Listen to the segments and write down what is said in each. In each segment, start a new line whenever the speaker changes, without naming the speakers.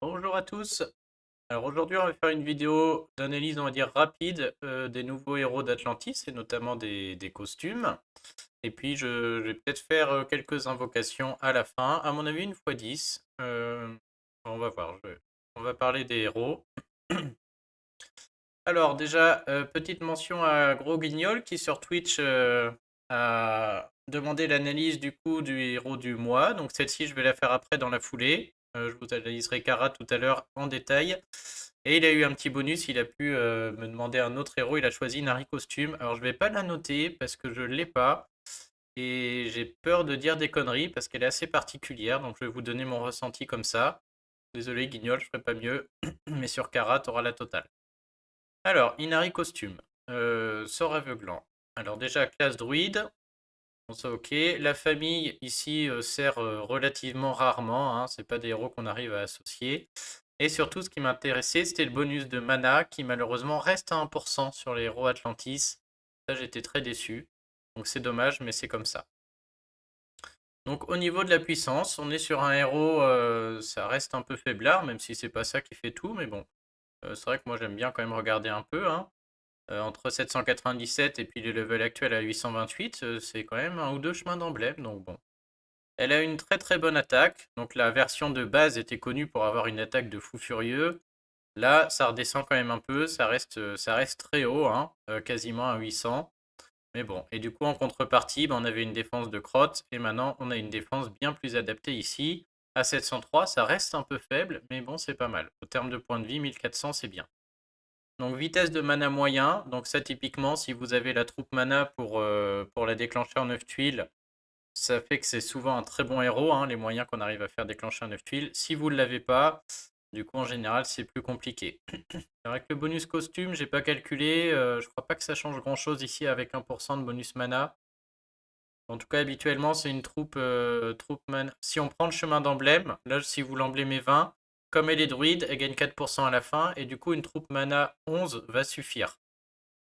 Bonjour à tous. Alors aujourd'hui, on va faire une vidéo d'analyse, on va dire rapide, des nouveaux héros d'Atlantis et notamment des costumes. Et puis je vais peut-être faire quelques invocations à la fin. À mon avis, une fois 10. On va voir. On va parler des héros. Alors déjà, petite mention à Gros Guignol qui sur Twitch a demandé l'analyse du coup du héros du mois. Donc celle-ci, je vais la faire après dans la foulée. Je vous analyserai Kara tout à l'heure en détail. Et il a eu un petit bonus, il a pu me demander un autre héros, il a choisi Nari Costume. Alors je vais pas la noter parce que je l'ai pas. Et j'ai peur de dire des conneries parce qu'elle est assez particulière. Donc je vais vous donner mon ressenti comme ça. Désolé Guignol, je ferai pas mieux. Mais sur Kara, tu auras la totale. Alors, Inari costume. Sort aveuglant. Alors déjà, classe druide. Bon, ça ok. La famille ici sert relativement rarement, hein. C'est pas des héros qu'on arrive à associer. Et surtout, ce qui m'intéressait, c'était le bonus de mana qui malheureusement reste à 1% sur les héros Atlantis. Ça, j'étais très déçu. Donc c'est dommage, mais c'est comme ça. Donc au niveau de la puissance, on est sur un héros, ça reste un peu faiblard, même si c'est pas ça qui fait tout, mais bon. C'est vrai que moi j'aime bien quand même regarder un peu, hein. Entre 797 et puis le level actuel à 828, c'est quand même un ou deux chemins d'emblème, donc bon. Elle a une très très bonne attaque, donc la version de base était connue pour avoir une attaque de fou furieux. Là, ça redescend quand même un peu, ça reste très haut, hein, quasiment à 800. Mais bon, et du coup en contrepartie, ben, on avait une défense de crotte, et maintenant on a une défense bien plus adaptée ici. À 703, ça reste un peu faible, mais bon, c'est pas mal. Au terme de points de vie, 1400, c'est bien. Donc vitesse de mana moyen, donc ça typiquement si vous avez la troupe mana pour la déclencher en 9 tuiles, ça fait que c'est souvent un très bon héros, hein, les moyens qu'on arrive à faire déclencher en 9 tuiles. Si vous ne l'avez pas, du coup en général c'est plus compliqué. C'est vrai que le bonus costume, j'ai pas calculé, je crois pas que ça change grand chose ici avec 1% de bonus mana. En tout cas habituellement c'est une troupe mana. Si on prend le chemin d'emblème, là si vous l'emblémez 20, comme elle est druide, elle gagne 4% à la fin, et du coup une troupe mana 11 va suffire.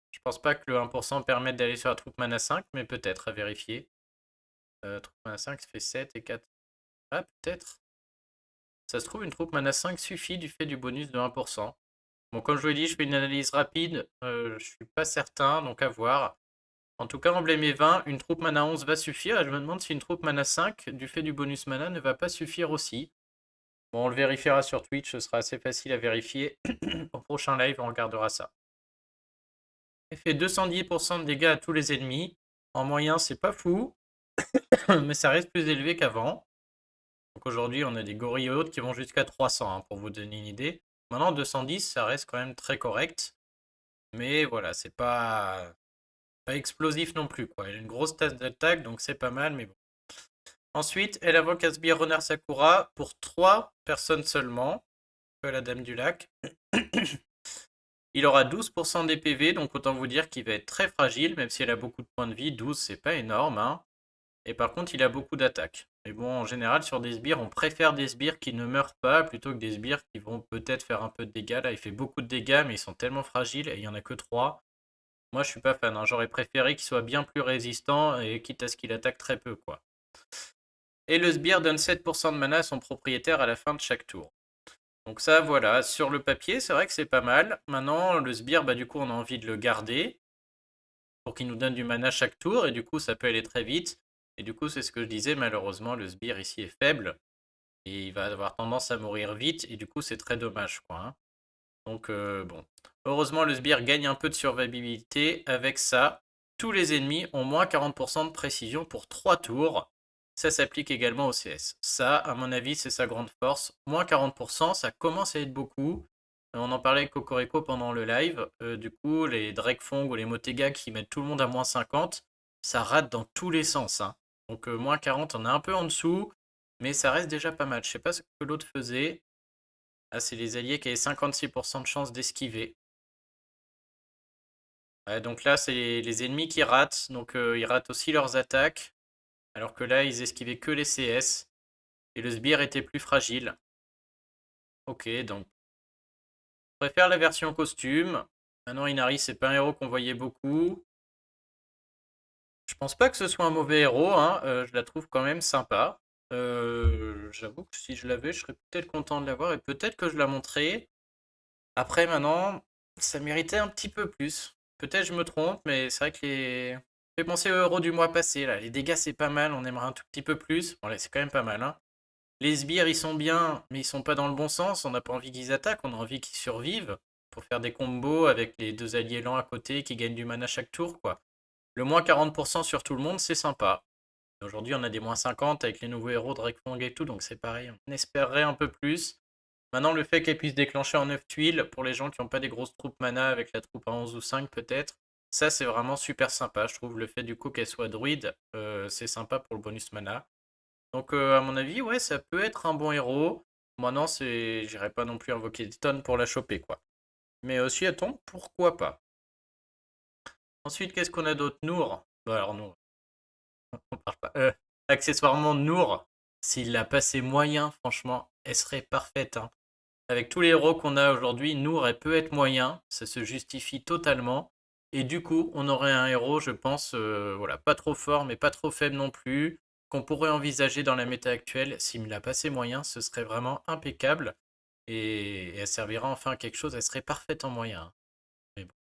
Je pense pas que le 1% permette d'aller sur la troupe mana 5, mais peut-être à vérifier. Troupe mana 5, ça fait 7 et 4. Ah, peut-être. Ça se trouve, une troupe mana 5 suffit du fait du bonus de 1%. Bon, comme je vous l'ai dit, je fais une analyse rapide. Je suis pas certain, donc à voir. En tout cas, emblémé 20, une troupe mana 11 va suffire. Et je me demande si une troupe mana 5, du fait du bonus mana, ne va pas suffire aussi. Bon, on le vérifiera sur Twitch, ce sera assez facile à vérifier. Au prochain live, on regardera ça. Elle fait 210% de dégâts à tous les ennemis. En moyen, c'est pas fou, mais ça reste plus élevé qu'avant. Donc aujourd'hui, on a des gorilles hautes qui vont jusqu'à 300, hein, pour vous donner une idée. Maintenant, 210, ça reste quand même très correct. Mais voilà, c'est pas explosif non plus, quoi. Elle a une grosse tasse d'attaque, donc c'est pas mal, mais bon. Ensuite, elle invoque Asbir Renard Sakura pour 3 personnes seulement, que la Dame du Lac. Il aura 12% des PV, donc autant vous dire qu'il va être très fragile, même si elle a beaucoup de points de vie. 12, c'est pas énorme, hein. Et par contre, il a beaucoup d'attaques. Mais bon, en général, sur des sbires, on préfère des sbires qui ne meurent pas plutôt que des sbires qui vont peut-être faire un peu de dégâts. Là, il fait beaucoup de dégâts, mais ils sont tellement fragiles et il n'y en a que 3. Moi, je suis pas fan, hein. J'aurais préféré qu'il soit bien plus résistant et quitte à ce qu'il attaque très peu, quoi. Et le sbire donne 7% de mana à son propriétaire à la fin de chaque tour. Donc ça, voilà, sur le papier, c'est vrai que c'est pas mal. Maintenant, le sbire, bah, du coup, on a envie de le garder pour qu'il nous donne du mana chaque tour, et du coup, ça peut aller très vite. Et du coup, c'est ce que je disais, malheureusement, le sbire ici est faible, et il va avoir tendance à mourir vite, et du coup, c'est très dommage, quoi, hein. Donc, bon. Heureusement, le sbire gagne un peu de survivabilité. Avec ça, tous les ennemis ont moins 40% de précision pour 3 tours. Ça s'applique également au CS. Ça, à mon avis, c'est sa grande force. Moins 40%, ça commence à être beaucoup. On en parlait avec Cocorico pendant le live. Du coup, les Drakefong ou les Motega qui mettent tout le monde à moins 50, ça rate dans tous les sens, hein. Donc, moins 40, on est un peu en dessous, mais ça reste déjà pas mal. Je sais pas ce que l'autre faisait. Ah, c'est les alliés qui avaient 56% de chance d'esquiver. Ouais, donc là, c'est les ennemis qui ratent. Donc ils ratent aussi leurs attaques. Alors que là, ils esquivaient que les CS. Et le sbire était plus fragile. Ok, donc je préfère la version costume. Maintenant, Inari, c'est pas un héros qu'on voyait beaucoup. Je pense pas que ce soit un mauvais héros, hein. Je la trouve quand même sympa. J'avoue que si je l'avais, je serais peut-être content de l'avoir et peut-être que je la montrerai. Après, maintenant, ça méritait un petit peu plus. Peut-être je me trompe, mais c'est vrai que les... Fait penser au héros du mois passé, là. Les dégâts, c'est pas mal, on aimerait un tout petit peu plus. Bon, là, c'est quand même pas mal, hein. Les sbires, ils sont bien, mais ils sont pas dans le bon sens. On n'a pas envie qu'ils attaquent, on a envie qu'ils survivent pour faire des combos avec les deux alliés lents à côté qui gagnent du mana chaque tour, quoi. Le moins 40% sur tout le monde, c'est sympa. Aujourd'hui, on a des moins 50 avec les nouveaux héros Drakefang et tout, donc c'est pareil. On espérerait un peu plus. Maintenant, le fait qu'elle puisse déclencher en 9 tuiles, pour les gens qui n'ont pas des grosses troupes mana avec la troupe à 11 ou 5 peut-être, ça c'est vraiment super sympa. Je trouve le fait du coup qu'elle soit druide, c'est sympa pour le bonus mana. Donc à mon avis, ouais, ça peut être un bon héros. Maintenant, j'irai pas non plus invoquer des tonnes pour la choper, quoi. Mais aussi, attends, pourquoi pas. Ensuite, qu'est-ce qu'on a d'autre? Nour. Bah alors Nour, on parle pas. Accessoirement, Nour, s'il l'a passé moyen, franchement, elle serait parfaite, hein. Avec tous les héros qu'on a aujourd'hui, Nour, elle peut être moyen, ça se justifie totalement. Et du coup, on aurait un héros, je pense, voilà, pas trop fort, mais pas trop faible non plus, qu'on pourrait envisager dans la méta actuelle. S'il me l'a passé moyen, ce serait vraiment impeccable. Et elle servira enfin à quelque chose, elle serait parfaite en moyen. Mais bon,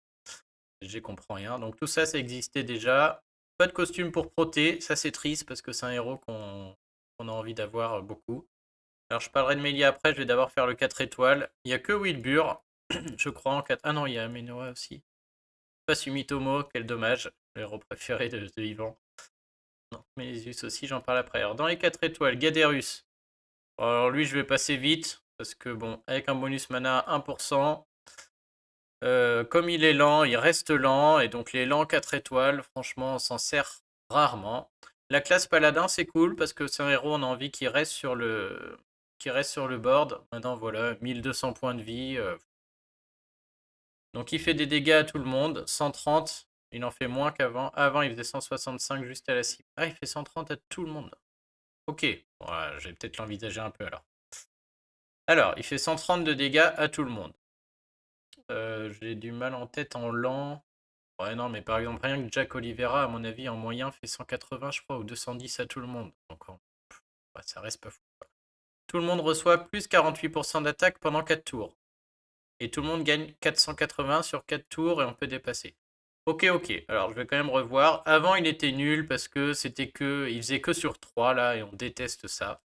j'y comprends rien. Donc tout ça, ça existait déjà. Pas de costume pour Proté, ça c'est triste parce que c'est un héros qu'on a envie d'avoir beaucoup. Alors je parlerai de Mélia après, je vais d'abord faire le 4 étoiles. Il n'y a que Wilbur, je crois, en 4. Ah non, il y a Amenoa aussi. Pas Sumitomo, quel dommage. Le héros préféré de Yvan. Non, Mélisus aussi, j'en parle après. Alors dans les 4 étoiles, Gaderus. Alors lui, je vais passer vite, parce que bon, avec un bonus mana à 1%, comme il est lent, il reste lent, et donc les lents 4 étoiles, franchement, on s'en sert rarement. La classe paladin, c'est cool, parce que c'est un héros, on a envie qu'il reste sur le board. Maintenant, voilà, 1200 points de vie. Donc il fait des dégâts à tout le monde, 130. Il en fait moins qu'avant. Avant, il faisait 165 juste à la cible. Ah, il fait 130 à tout le monde. Ok, voilà, je vais peut-être l'envisager un peu alors. Alors, il fait 130 de dégâts à tout le monde. J'ai du mal en tête en lent. Ouais, non, mais par exemple, rien que Jack Oliveira, à mon avis, en moyen, fait 180, je crois, ou 210 à tout le monde. Donc, ouais, ça reste pas fou. Tout le monde reçoit plus 48% d'attaque pendant 4 tours. Et tout le monde gagne 480 sur 4 tours et on peut dépasser. Ok, ok. Alors, je vais quand même revoir. Avant, il était nul parce que il faisait que sur 3 là et on déteste ça.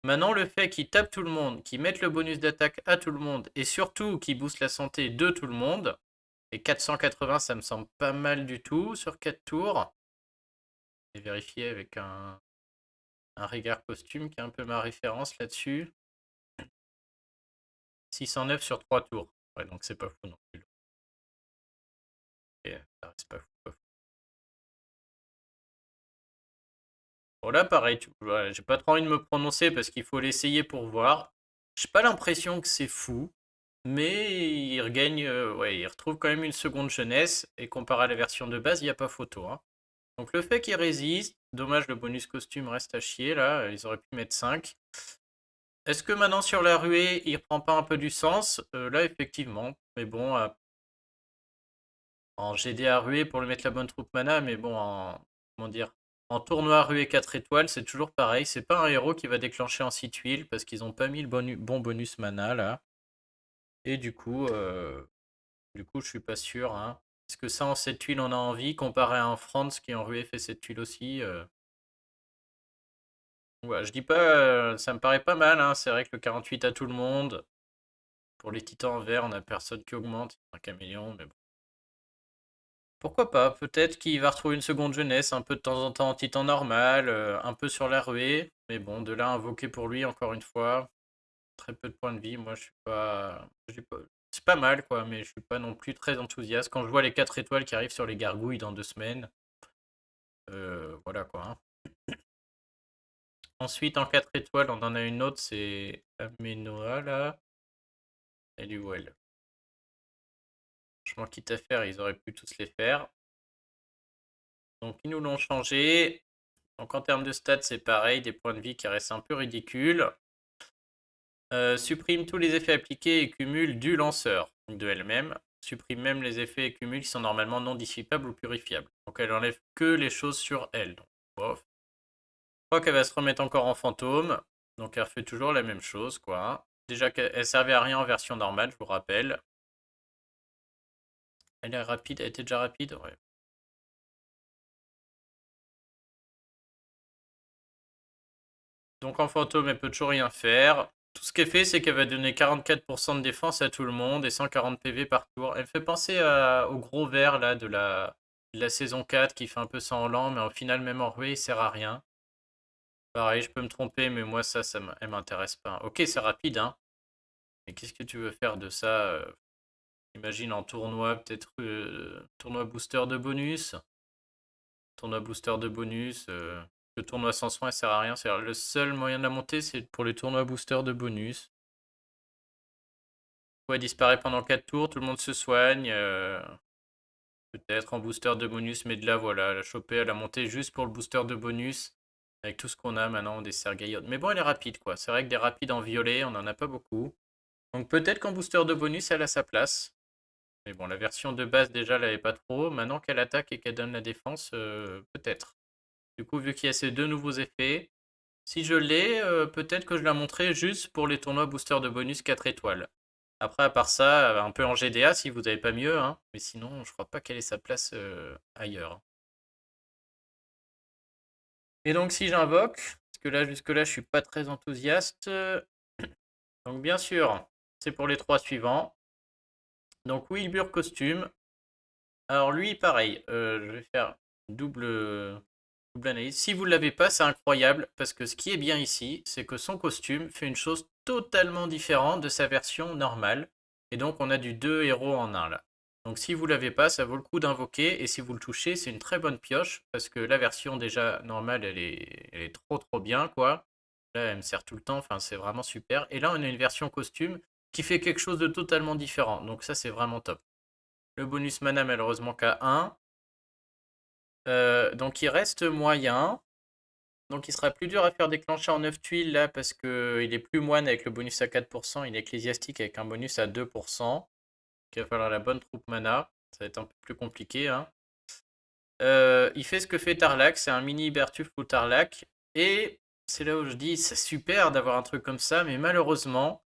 Maintenant, le fait qu'il tape tout le monde, qu'il mette le bonus d'attaque à tout le monde et surtout qu'il booste la santé de tout le monde, et 480, ça me semble pas mal du tout sur 4 tours. Je vais vérifier avec un regard costume qui est un peu ma référence là-dessus. 609 sur 3 tours. Ouais, donc c'est pas fou non plus. Et ça reste pas fou, pas fou. Bon là, pareil, voilà, j'ai pas trop envie de me prononcer parce qu'il faut l'essayer pour voir. J'ai pas l'impression que c'est fou, mais il regagne, ouais, il retrouve quand même une seconde jeunesse et comparé à la version de base, il n'y a pas photo, hein. Donc le fait qu'il résiste, dommage le bonus costume reste à chier là, ils auraient pu mettre 5. Est-ce que maintenant sur la ruée, il reprend pas un peu du sens? Là effectivement, mais bon, en GD à ruée pour lui mettre la bonne troupe mana, mais bon, comment dire, en tournoi ruée 4 étoiles, c'est toujours pareil. C'est pas un héros qui va déclencher en 6 tuiles parce qu'ils ont pas mis le bon bonus mana là. Et du coup, je suis pas sûr, hein. Est-ce que ça en 7 tuiles on a envie comparé à un Franz qui en ruée fait 7 tuiles aussi? Ouais, je dis pas, ça me paraît pas mal, hein. C'est vrai que le 48 à tout le monde. Pour les titans en vert, on a personne qui augmente, un caméléon, mais bon. Pourquoi pas? Peut-être qu'il va retrouver une seconde jeunesse, un peu de temps en temps en titan normal, un peu sur la ruée. Mais bon, de là à invoquer pour lui, encore une fois, très peu de points de vie. Moi, c'est pas mal, quoi, mais je suis pas non plus très enthousiaste. Quand je vois les 4 étoiles qui arrivent sur les gargouilles dans 2 semaines, voilà quoi, hein. Ensuite, en 4 étoiles, on en a une autre, c'est Amenoa, là. Elle est où elle? Franchement, quitte à faire, ils auraient pu tous les faire. Donc, ils nous l'ont changé. Donc en termes de stats, c'est pareil, des points de vie qui restent un peu ridicules. Supprime tous les effets appliqués et cumule du lanceur, donc de elle-même. Supprime même les effets et cumuls qui sont normalement non dissipables ou purifiables. Donc elle enlève que les choses sur elle. Donc, bof. crois qu'elle va se remettre encore en fantôme. Donc elle refait toujours la même chose, quoi. Déjà qu'elle servait à rien en version normale, je vous rappelle. Elle est rapide, elle était déjà rapide, ouais. Donc en fantôme, elle peut toujours rien faire. Tout ce qu'elle fait, c'est qu'elle va donner 44% de défense à tout le monde et 140 PV par tour. Elle me fait penser au gros vert là de la saison 4 qui fait un peu sang lent, mais au final, même en ruée, il sert à rien. Pareil, je peux me tromper, mais moi, elle m'intéresse pas. Ok, c'est rapide, hein. Mais qu'est-ce que tu veux faire de ça imagine en tournoi, peut-être tournoi booster de bonus. Tournoi booster de bonus. Le tournoi sans soin, il sert à rien. C'est le seul moyen de la monter, c'est pour les tournois booster de bonus. Ouais, disparaît pendant 4 tours, tout le monde se soigne. Peut-être en booster de bonus, mais de là, voilà, la choper, elle a monté juste pour le booster de bonus. Avec tout ce qu'on a maintenant, des Sergaïotes. Mais bon, elle est rapide, quoi. C'est vrai que des rapides en violet, on n'en a pas beaucoup. Donc peut-être qu'en booster de bonus, elle a sa place. Mais bon, la version de base, déjà, elle n'avait pas trop. Maintenant qu'elle attaque et qu'elle donne la défense, peut-être. Du coup, vu qu'il y a ces deux nouveaux effets, si je l'ai, peut-être que je la montrerai juste pour les tournois booster de bonus 4 étoiles. Après, à part ça, un peu en GDA si vous n'avez pas mieux, hein. Mais sinon, je crois pas qu'elle ait sa place ailleurs. Et donc, si j'invoque, parce que là, jusque-là, je suis pas très enthousiaste. Donc, bien sûr, c'est pour les trois suivants. Donc, Wilbur costume. Alors, lui, pareil, je vais faire double analyse. Si vous ne l'avez pas, c'est incroyable, parce que ce qui est bien ici, c'est que son costume fait une chose totalement différente de sa version normale. Et donc, on a du 2 héros en un là. Donc, si vous ne l'avez pas, ça vaut le coup d'invoquer. Et si vous le touchez, c'est une très bonne pioche, parce que la version déjà normale, elle est trop trop bien, quoi. Là, elle me sert tout le temps, enfin, c'est vraiment super. Et là, on a une version costume qui fait quelque chose de totalement différent. Donc, ça, c'est vraiment top. Le bonus mana, malheureusement, qu'à 1. Donc il reste moyen. Donc il sera plus dur à faire déclencher en 9 tuiles là parce qu'il est plus moine avec le bonus à 4%, il est ecclésiastique avec un bonus à 2%. Donc il va falloir la bonne troupe mana. Ça va être un peu plus compliqué, hein. Il fait ce que fait Tarlac, c'est un mini Bertuf ou Tarlac. Et c'est là où je dis c'est super d'avoir un truc comme ça, mais malheureusement,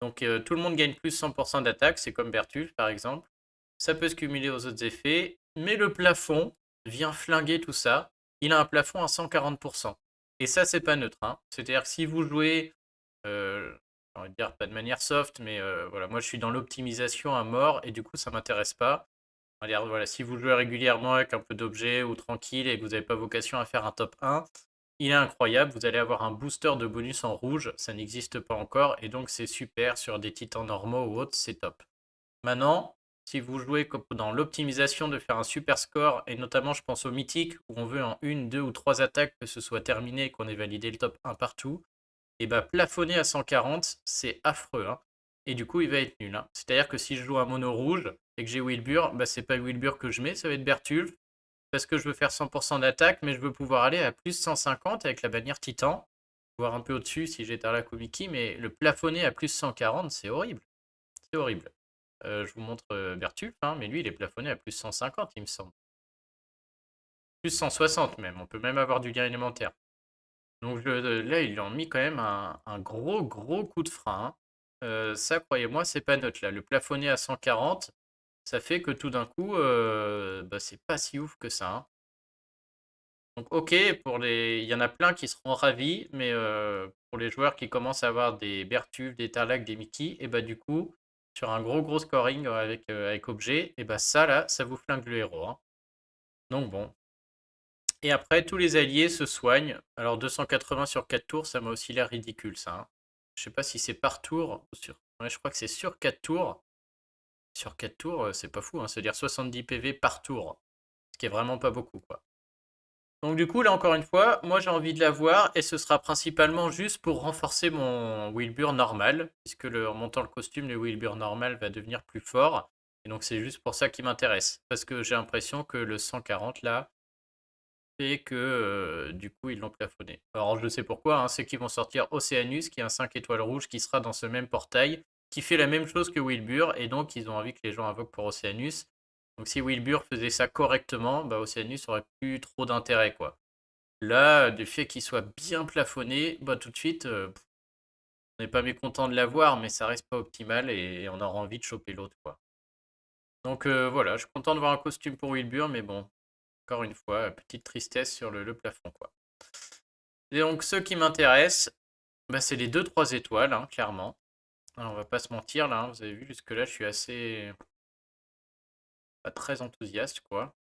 donc tout le monde gagne plus 100% d'attaque, c'est comme Bertuf par exemple. Ça peut se cumuler aux autres effets, mais le plafond vient flinguer tout ça. Il a un plafond à 140%. Et ça, c'est pas neutre, hein. C'est-à-dire que si vous jouez, on va dire pas de manière soft, mais voilà, moi je suis dans l'optimisation à mort et du coup ça m'intéresse pas. On va dire, voilà, si vous jouez régulièrement avec un peu d'objets ou tranquille et que vous n'avez pas vocation à faire un top 1, il est incroyable. Vous allez avoir un booster de bonus en rouge, ça n'existe pas encore et donc c'est super sur des titans normaux ou autres, c'est top. Maintenant, si vous jouez dans l'optimisation de faire un super score, et notamment je pense au mythique, où on veut en une, deux ou trois attaques que ce soit terminé et qu'on ait validé le top 1 partout, et bah plafonner à 140, c'est affreux, hein. Et du coup, il va être nul, hein. C'est-à-dire que si je joue un mono rouge et que j'ai Wilbur, bah c'est pas Wilbur que je mets, ça va être Bertulf, parce que je veux faire 100% d'attaque, mais je veux pouvoir aller à plus 150 avec la bannière Titan, voire un peu au-dessus si j'ai Tarlac ou Mickey, mais le plafonner à plus 140, c'est horrible. C'est horrible. Je vous montre Bertulf, hein, mais lui, il est plafonné à plus 150, il me semble. Plus 160 même, on peut même avoir du gain élémentaire. Donc là, ils lui ont mis quand même un gros, gros coup de frein, hein. Ça, croyez-moi, c'est pas neutre. Là, le plafonné à 140, ça fait que tout d'un coup, bah, c'est pas si ouf que ça, hein. Donc, ok, il y en a plein qui seront ravis, mais pour les joueurs qui commencent à avoir des Bertulf, des Tarlac, des Mickey, et bah du coup, sur un gros gros scoring avec objet, et bah ça là, ça vous flingue le héros, hein. Donc bon. Et après, tous les alliés se soignent. Alors 280 sur 4 tours, ça m'a aussi l'air ridicule ça, hein. Je sais pas si c'est par tour ou sur. Ouais, je crois que c'est sur 4 tours. Sur 4 tours, c'est pas fou, hein. C'est-à-dire 70 PV par tour. Ce qui est vraiment pas beaucoup, quoi. Donc du coup, là encore une fois, moi j'ai envie de la voir et ce sera principalement juste pour renforcer mon Wilbur normal, puisque en montant le costume, le Wilbur normal va devenir plus fort. Et donc c'est juste pour ça qui m'intéresse, parce que j'ai l'impression que le 140 là fait que du coup ils l'ont plafonné. Alors je sais pourquoi, hein, c'est qu'ils vont sortir Oceanus, qui est un 5 étoiles rouge qui sera dans ce même portail, qui fait la même chose que Wilbur, et donc ils ont envie que les gens invoquent pour Oceanus. Donc si Wilbur faisait ça correctement, bah Oceanus aurait plus trop d'intérêt, quoi. Là, du fait qu'il soit bien plafonné, bah tout de suite, on n'est pas mécontent de l'avoir, mais ça reste pas optimal et on aura envie de choper l'autre, quoi. Donc voilà, je suis content de voir un costume pour Wilbur, mais bon, encore une fois, petite tristesse sur le plafond, quoi. Et donc ceux qui m'intéressent, bah, c'est les deux trois étoiles, hein, clairement. Alors, on va pas se mentir, là, hein, vous avez vu, jusque-là, je suis assez... pas très enthousiaste, quoi.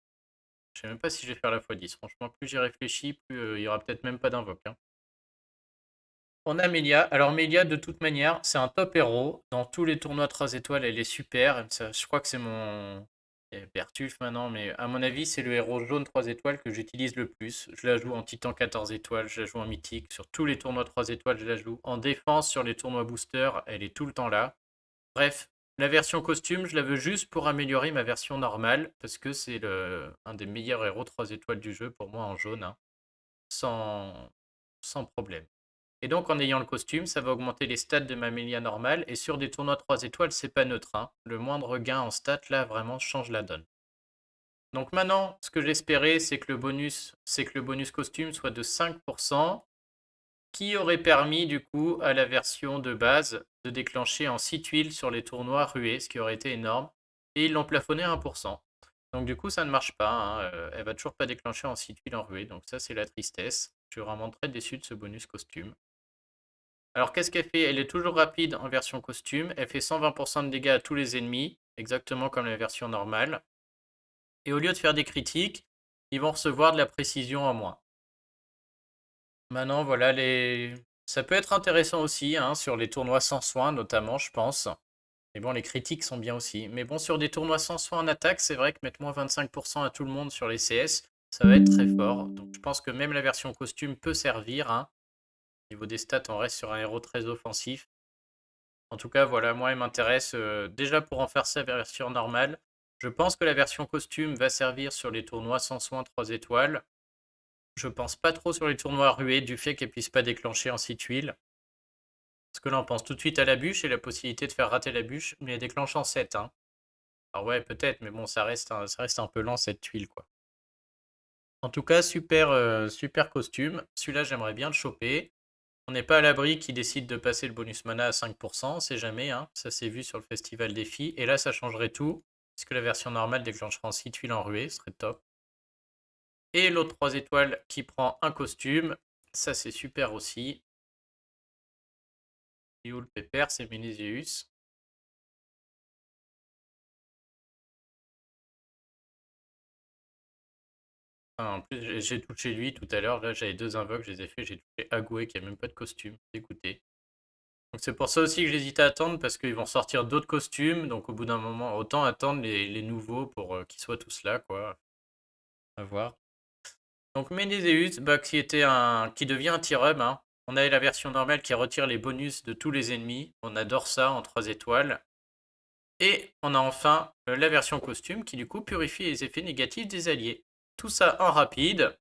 Je sais même pas si je vais faire la x10. Franchement, plus j'y réfléchis, plus il y aura peut-être même pas d'invoque, hein. On a Melia. Alors Melia, de toute manière, c'est un top héros. Dans tous les tournois 3 étoiles, elle est super. Je crois que c'est mon... Bertulf maintenant, mais à mon avis, c'est le héros jaune 3 étoiles que j'utilise le plus. Je la joue en Titan 14 étoiles, je la joue en mythique. Sur tous les tournois 3 étoiles, je la joue. En défense, sur les tournois booster, elle est tout le temps là. Bref, la version costume, je la veux juste pour améliorer ma version normale, parce que c'est un des meilleurs héros 3 étoiles du jeu pour moi en jaune, hein, sans, sans problème. Et donc en ayant le costume, ça va augmenter les stats de ma Melia normale, et sur des tournois 3 étoiles, c'est pas neutre, hein. Le moindre gain en stats, là, vraiment change la donne. Donc maintenant, ce que j'espérais, c'est que le bonus costume soit de 5%, qui aurait permis du coup à la version de base de déclencher en 6 tuiles sur les tournois rués, ce qui aurait été énorme. Et ils l'ont plafonné à 1%. Donc du coup ça ne marche pas, hein. Elle va toujours pas déclencher en 6 tuiles en ruée, donc ça c'est la tristesse. Je suis vraiment très déçu de ce bonus costume. Alors qu'est-ce qu'elle fait? Elle est toujours rapide en version costume, elle fait 120% de dégâts à tous les ennemis, exactement comme la version normale. Et au lieu de faire des critiques, ils vont recevoir de la précision en moins. Maintenant, voilà, ça peut être intéressant aussi, hein, sur les tournois sans soin, notamment, je pense. Mais bon, les critiques sont bien aussi. Mais bon, sur des tournois sans soin en attaque, c'est vrai que mettre moins 25% à tout le monde sur les CS, ça va être très fort. Donc je pense que même la version costume peut servir, hein. Au niveau des stats, on reste sur un héros très offensif. En tout cas, voilà, moi, il m'intéresse déjà pour en faire sa version normale. Je pense que la version costume va servir sur les tournois sans soin 3 étoiles. Je pense pas trop sur les tournois rués du fait qu'elle puisse pas déclencher en 6 tuiles. Parce que là, on pense tout de suite à la bûche et la possibilité de faire rater la bûche, mais elle déclenche en 7, hein. Alors ouais, peut-être, mais bon, ça reste un peu lent cette tuile, quoi. En tout cas, super, super costume. Celui-là, j'aimerais bien le choper. On n'est pas à l'abri qu'il décide de passer le bonus mana à 5%, on sait jamais, hein. Ça s'est vu sur le festival défi. Et là, ça changerait tout, puisque la version normale déclenchera en 6 tuiles en ruée, ce serait top. Et l'autre 3 étoiles qui prend un costume, ça c'est super aussi. Et où le pépère, c'est Ménézéus. Ah, en plus, j'ai touché lui tout à l'heure. Là, j'avais deux invoques, je les ai fait. J'ai touché Agoué qui a même pas de costume. Dégoûté. Donc, c'est pour ça aussi que j'hésite à attendre parce qu'ils vont sortir d'autres costumes. Donc, au bout d'un moment, autant attendre les nouveaux pour qu'ils soient tous là, quoi. À voir. Donc, Ménézéus, bah, qui devient un T-Rub, hein. On avait la version normale qui retire les bonus de tous les ennemis. On adore ça en 3 étoiles. Et on a enfin la version costume qui, du coup, purifie les effets négatifs des alliés. Tout ça en rapide.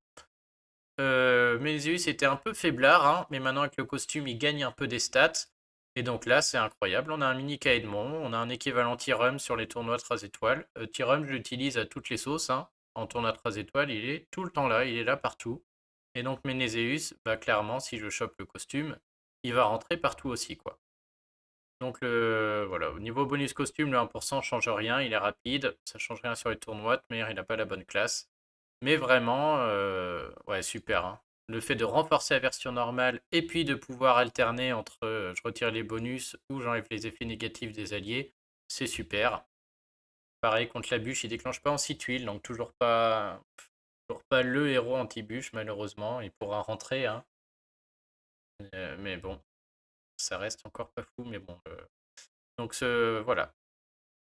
Mézius était un peu faiblard, hein, mais maintenant avec le costume, il gagne un peu des stats. Et donc là, c'est incroyable. On a un mini Kaedmon, on a un équivalent Tyrum sur les tournois 3 étoiles. Tyrum, je l'utilise à toutes les sauces, hein. En tournoi 3 étoiles, il est tout le temps là, il est là partout. Et donc Ménézéus, bah clairement, si je chope le costume, il va rentrer partout aussi, quoi. Donc voilà, au niveau bonus costume, le 1% change rien, il est rapide, ça change rien sur les tournois, mais il n'a pas la bonne classe. Mais vraiment, ouais, super, hein. Le fait de renforcer la version normale et puis de pouvoir alterner entre je retire les bonus ou j'enlève les effets négatifs des alliés, c'est super. Pareil, contre la bûche, il déclenche pas en 6 tuiles, donc toujours pas le héros anti-bûche, malheureusement. Il pourra rentrer, hein. Mais bon, ça reste encore pas fou, mais bon. Donc voilà.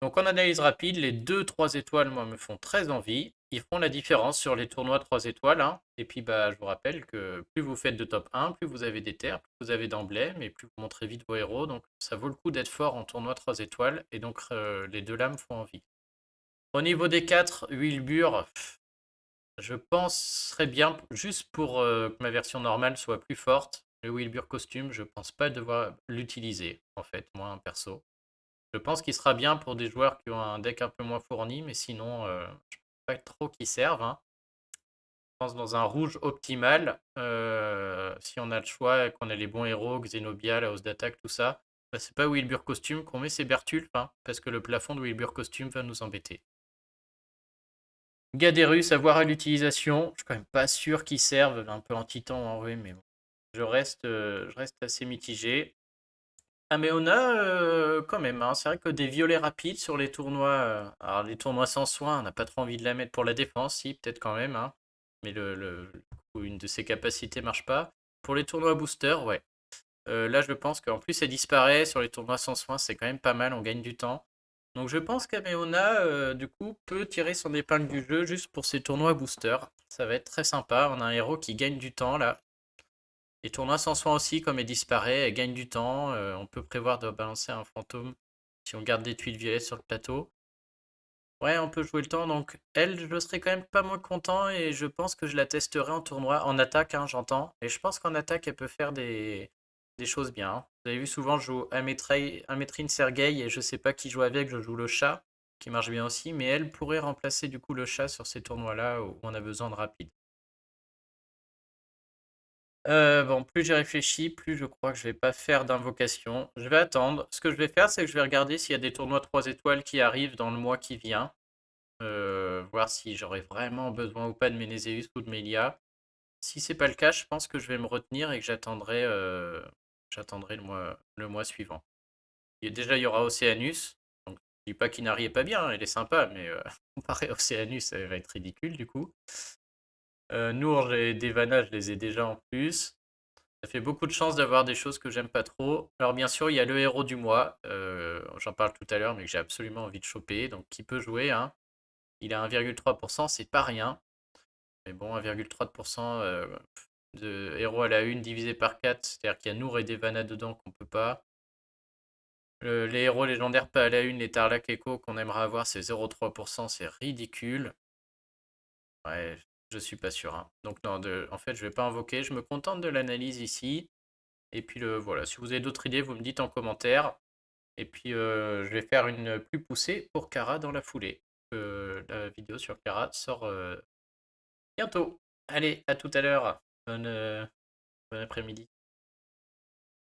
Donc en analyse rapide, les 2-3 étoiles, moi, me font très envie. Ils feront la différence sur les tournois 3 étoiles, hein. Et puis bah, je vous rappelle que plus vous faites de top 1, plus vous avez des terres, plus vous avez d'emblèmes, et plus vous montrez vite vos héros. Donc ça vaut le coup d'être fort en tournoi 3 étoiles. Et donc les deux lames font envie. Au niveau des 4, Wilbur, je penserais bien, juste pour que ma version normale soit plus forte, le Wilbur costume, je pense pas devoir l'utiliser, en fait, moi, un perso. Je pense qu'il sera bien pour des joueurs qui ont un deck un peu moins fourni, mais sinon, je ne pense pas trop qu'il serve, hein. pense dans un rouge optimal, si on a le choix et qu'on a les bons héros, Xenobia, la hausse d'attaque, tout ça, bah, c'est pas Wilbur Costume qu'on met, c'est Bertulf, hein, parce que le plafond de Wilbur Costume va nous embêter. Gaderus, à voir à l'utilisation, je suis quand même pas sûr qu'il serve, un peu en titan en vrai, mais bon. Je reste assez mitigé. Ameona, quand même, hein, c'est vrai que des violets rapides sur les tournois, alors les tournois sans soin, on n'a pas trop envie de la mettre pour la défense, si, peut-être quand même, hein, mais une de ses capacités marche pas. Pour les tournois booster, ouais. Là, je pense qu'en plus, elle disparaît sur les tournois sans soin, c'est quand même pas mal, on gagne du temps. Donc je pense qu'Ameona, du coup, peut tirer son épingle du jeu juste pour ces tournois booster. Ça va être très sympa, on a un héros qui gagne du temps, là. Les tournois sans soin aussi, comme elle disparaît, elle gagne du temps. On peut prévoir de balancer un fantôme si on garde des tuiles violettes sur le plateau. Ouais, on peut jouer le temps, donc elle, je serais quand même pas moins content et je pense que je la testerai en tournoi, en attaque, hein, j'entends. Et je pense qu'en attaque, elle peut faire des choses bien, hein. Vous avez vu, souvent, je joue Ametrine Sergei et je sais pas qui joue avec, je joue le chat, qui marche bien aussi, mais elle pourrait remplacer du coup le chat sur ces tournois-là où on a besoin de rapide. Bon, plus j'y réfléchis, plus je crois que je vais pas faire d'invocation. Je vais attendre. Ce que je vais faire, c'est que je vais regarder s'il y a des tournois 3 étoiles qui arrivent dans le mois qui vient. Voir si j'aurai vraiment besoin ou pas de Ménézéus ou de Mélia. Si c'est pas le cas, je pense que je vais me retenir et que j'attendrai le mois suivant. Et déjà, il y aura Océanus. Donc, je dis pas qu'Inari est pas bien, elle est sympa, mais comparé à Océanus, elle va être ridicule du coup. Nourge et Devana, je les ai déjà en plus. Ça fait beaucoup de chance d'avoir des choses que j'aime pas trop. Alors bien sûr, il y a le héros du mois, j'en parle tout à l'heure, mais que j'ai absolument envie de choper. Donc qui peut jouer, hein. Il a 1,3%, c'est pas rien. Mais bon, 1,3% de héros à la une divisé par 4, c'est-à-dire qu'il y a Nour et Devana dedans qu'on peut pas. Les héros légendaires pas à la une, les Tarlac Echo qu'on aimerait avoir, c'est 0,3%, c'est ridicule. Ouais, je suis pas sûr, hein. Donc non, en fait, je vais pas invoquer, je me contente de l'analyse ici. Et puis voilà, si vous avez d'autres idées, vous me dites en commentaire. Et puis je vais faire une plus poussée pour Kara dans la foulée. La vidéo sur Kara sort bientôt. Allez, à tout à l'heure. Bon après-midi.